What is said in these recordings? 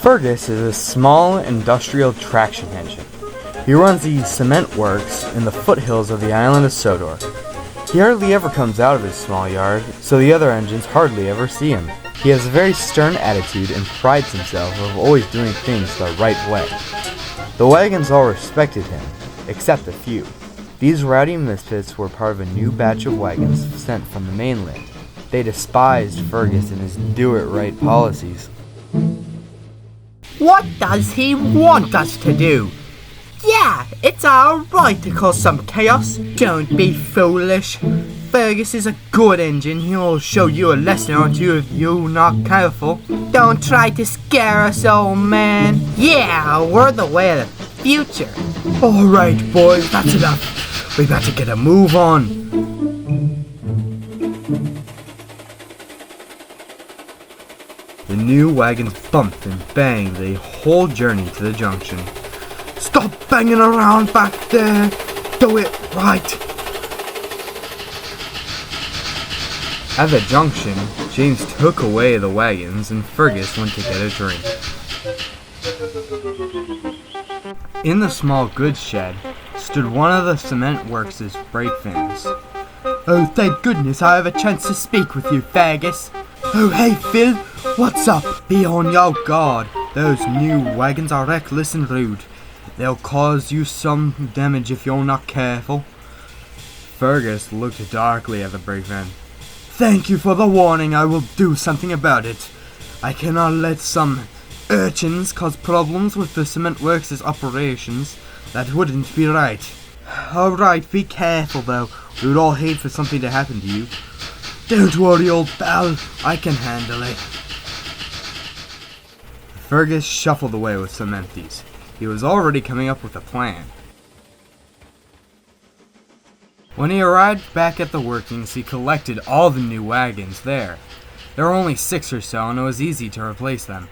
Fergus is a small industrial traction engine. He runs the cement works in the foothills of the island of Sodor. He hardly ever comes out of his small yard, so the other engines hardly ever see him. He has a very stern attitude and prides himself of always doing things the right way. The Wagons all respected him, except a few. These rowdy misfits were part of a new batch of wagons sent from the mainland. They despised Fergus and his do-it-right policies. What does he want us to do? Yeah, it's alright to cause some chaos. Don't be foolish. Fergus is a good engine. He'll show you a lesson or two if you're not careful. Don't try to scare us, old man. Yeah, we're the way of the future. Alright, boys, that's enough. We better get a move on. The new wagons bumped and banged the whole journey to the junction. Stop banging around back there. Do it right. At the junction, James took away the wagons and Fergus went to get a drink. In the small goods shed stood one of the cement works' brake vans. Oh, thank goodness I have a chance to speak with you, Fergus. Oh, hey, Phil. What's up? Be on your guard. Those new wagons are reckless and rude. They'll cause you some damage if you're not careful. Fergus looked darkly at the brake van. Thank you for the warning. I will do something about it. I cannot let some urchins cause problems with the cement works' operations. That wouldn't be right. Alright, be careful though. We would all hate for something to happen to you. Don't worry, old pal. I can handle it. Fergus shuffled away with some empties. He was already coming up with a plan. When he arrived back at the workings, he collected all the new wagons there. There were only 6 or so, and it was easy to replace them.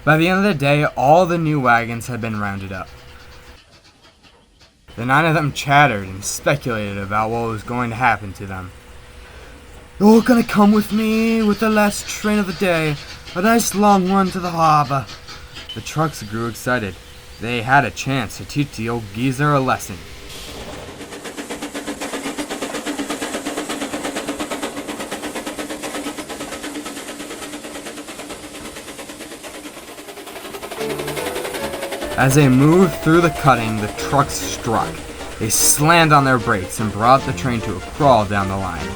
By the end of the day, all the new wagons had been rounded up. The 9 of them chattered and speculated about what was going to happen to them. You're gonna come with me with the last train of the day. A nice long run to the harbor. The trucks grew excited. They had a chance to teach the old geezer a lesson. As they moved through the cutting, the trucks struck. They slammed on their brakes and brought the train to a crawl down the line.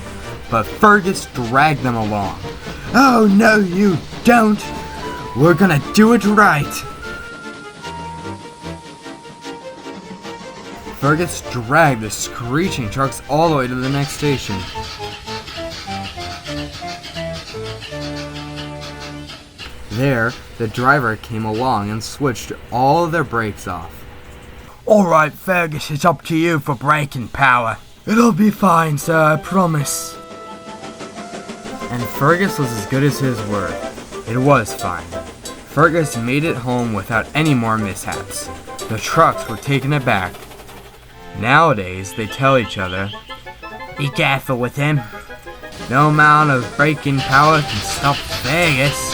But Fergus dragged them along. Oh, no, you don't. We're gonna do it right. Fergus dragged the screeching trucks all the way to the next station. There, the driver came along and switched all of their brakes off. Alright, Fergus, it's up to you for braking power. It'll be fine, sir, I promise. And Fergus was as good as his word. It was fine. Fergus made it home without any more mishaps. The trucks were taken aback. Nowadays, they tell each other, "Be careful with him. No amount of braking power can stop Fergus."